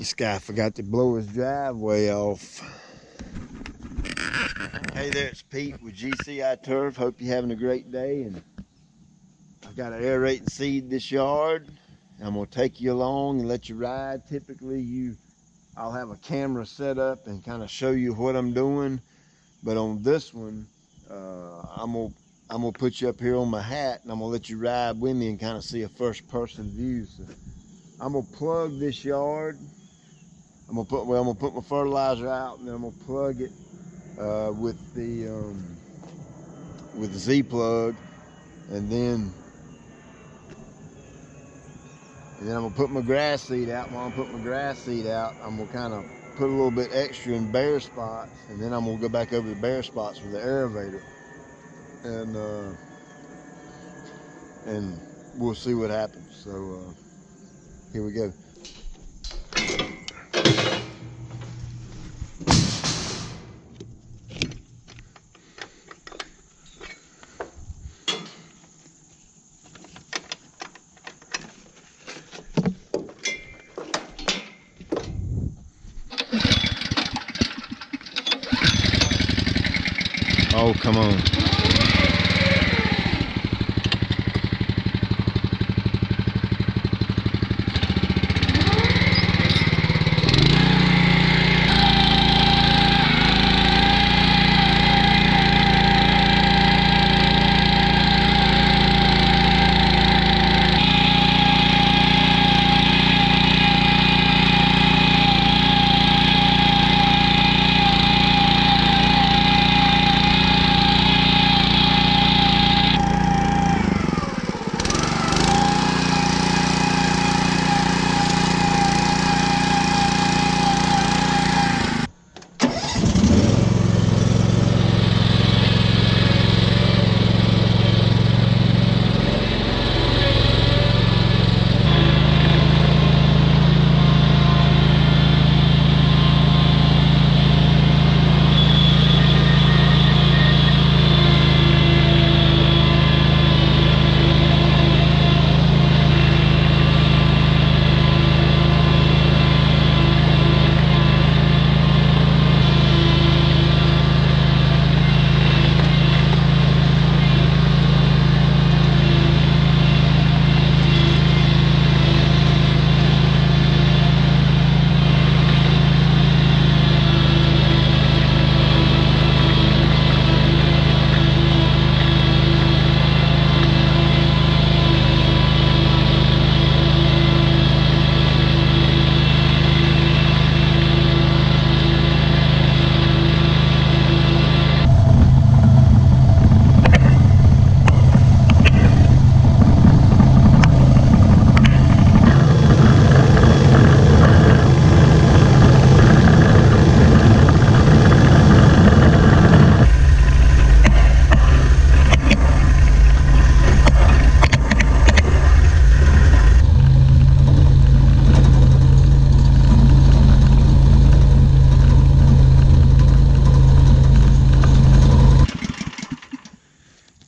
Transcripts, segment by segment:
This guy forgot to blow his driveway off. Hey there, it's Pete with GCI Turf. Hope you're having a great day. And I've got an aerating seed this yard. I'm gonna take you along and let you ride. Typically, I'll have a camera set up and kind of show you what I'm doing. But on this one, I'm gonna put you up here on my hat, and I'm gonna let you ride with me and kind of see a first-person view. So I'm gonna plug this yard. I'm gonna put my fertilizer out, and then I'm gonna plug it with the Z plug, and then I'm gonna put my grass seed out. While I'm putting my grass seed out, I'm gonna kind of put a little bit extra in bare spots, and then I'm gonna go back over the bare spots with the aerator, and we'll see what happens. So here we go. Oh, come on.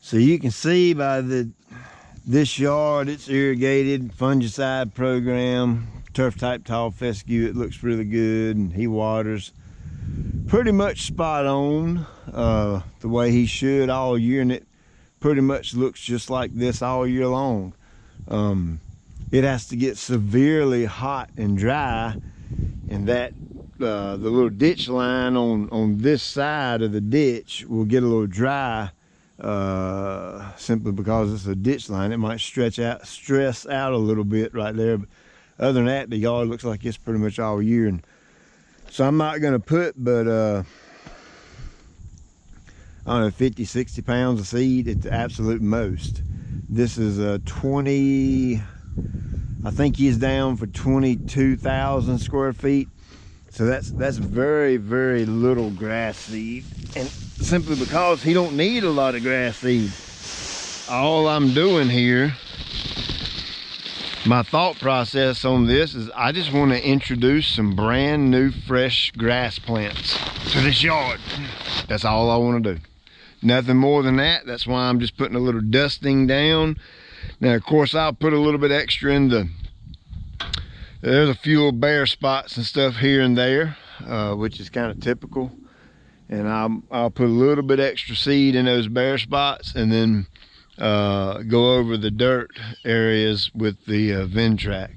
So you can see by this yard, it's irrigated, fungicide program, turf type tall fescue. It looks really good, and he waters pretty much spot on the way he should all year, and it pretty much looks just like this all year long. It has to get severely hot and dry, and that the little ditch line on this side of the ditch will get a little dry, simply because it's a ditch line. It might stress out a little bit right there, but other than that, the yard looks like it's pretty much all year. And so I'm not going to put but I don't know, 50-60 pounds of seed at the absolute most. This is a 20, I think he's down for 22,000 square feet. So that's very, very little grass seed, and simply because he don't need a lot of grass seed. All I'm doing here, my thought process on this is I just want to introduce some brand new fresh grass plants to this yard. That's all I want to do. Nothing more than that. That's why I'm just putting a little dusting down. Now, of course, I'll put a little bit extra in There's a few bare spots and stuff here and there, which is kind of typical. And I'll put a little bit extra seed in those bare spots, and then go over the dirt areas with the Ventrac.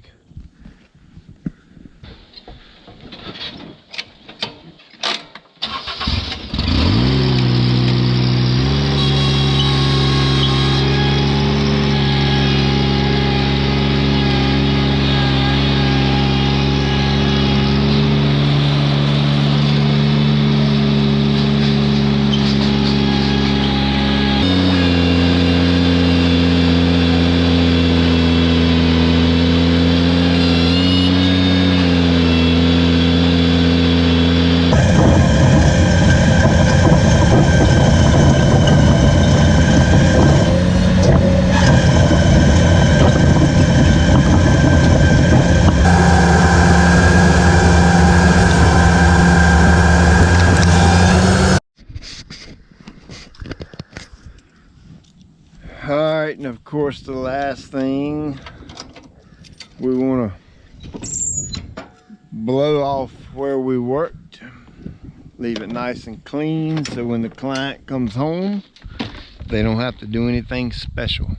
Alright, and of course the last thing, we want to blow off where we worked, leave it nice and clean so when the client comes home they don't have to do anything special.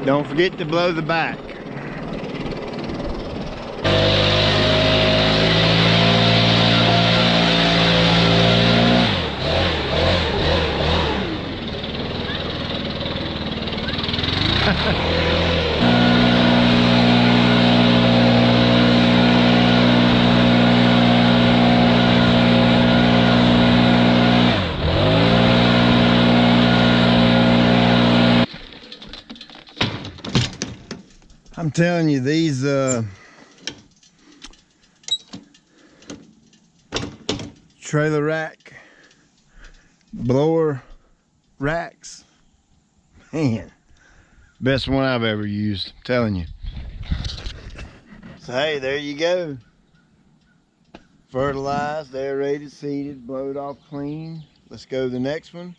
Don't forget to blow the back. I'm telling you, these trailer rack blower racks, man, best one I've ever used, I'm telling you. So hey, there you go. Fertilized, aerated, seeded, blowed off clean. Let's go to the next one.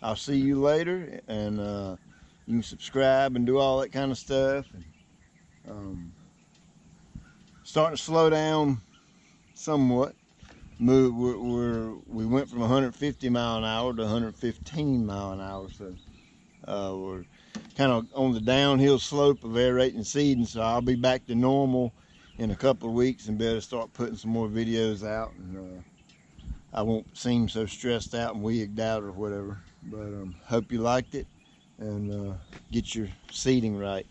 I'll see you later, and you can subscribe and do all that kind of stuff. Starting to slow down somewhat. We went from 150 mile an hour to 115 mile an hour, so we're kind of on the downhill slope of aerating and seeding. So I'll be back to normal in a couple of weeks and better start putting some more videos out, and I won't seem so stressed out and wigged out or whatever. But hope you liked it, and get your seeding right.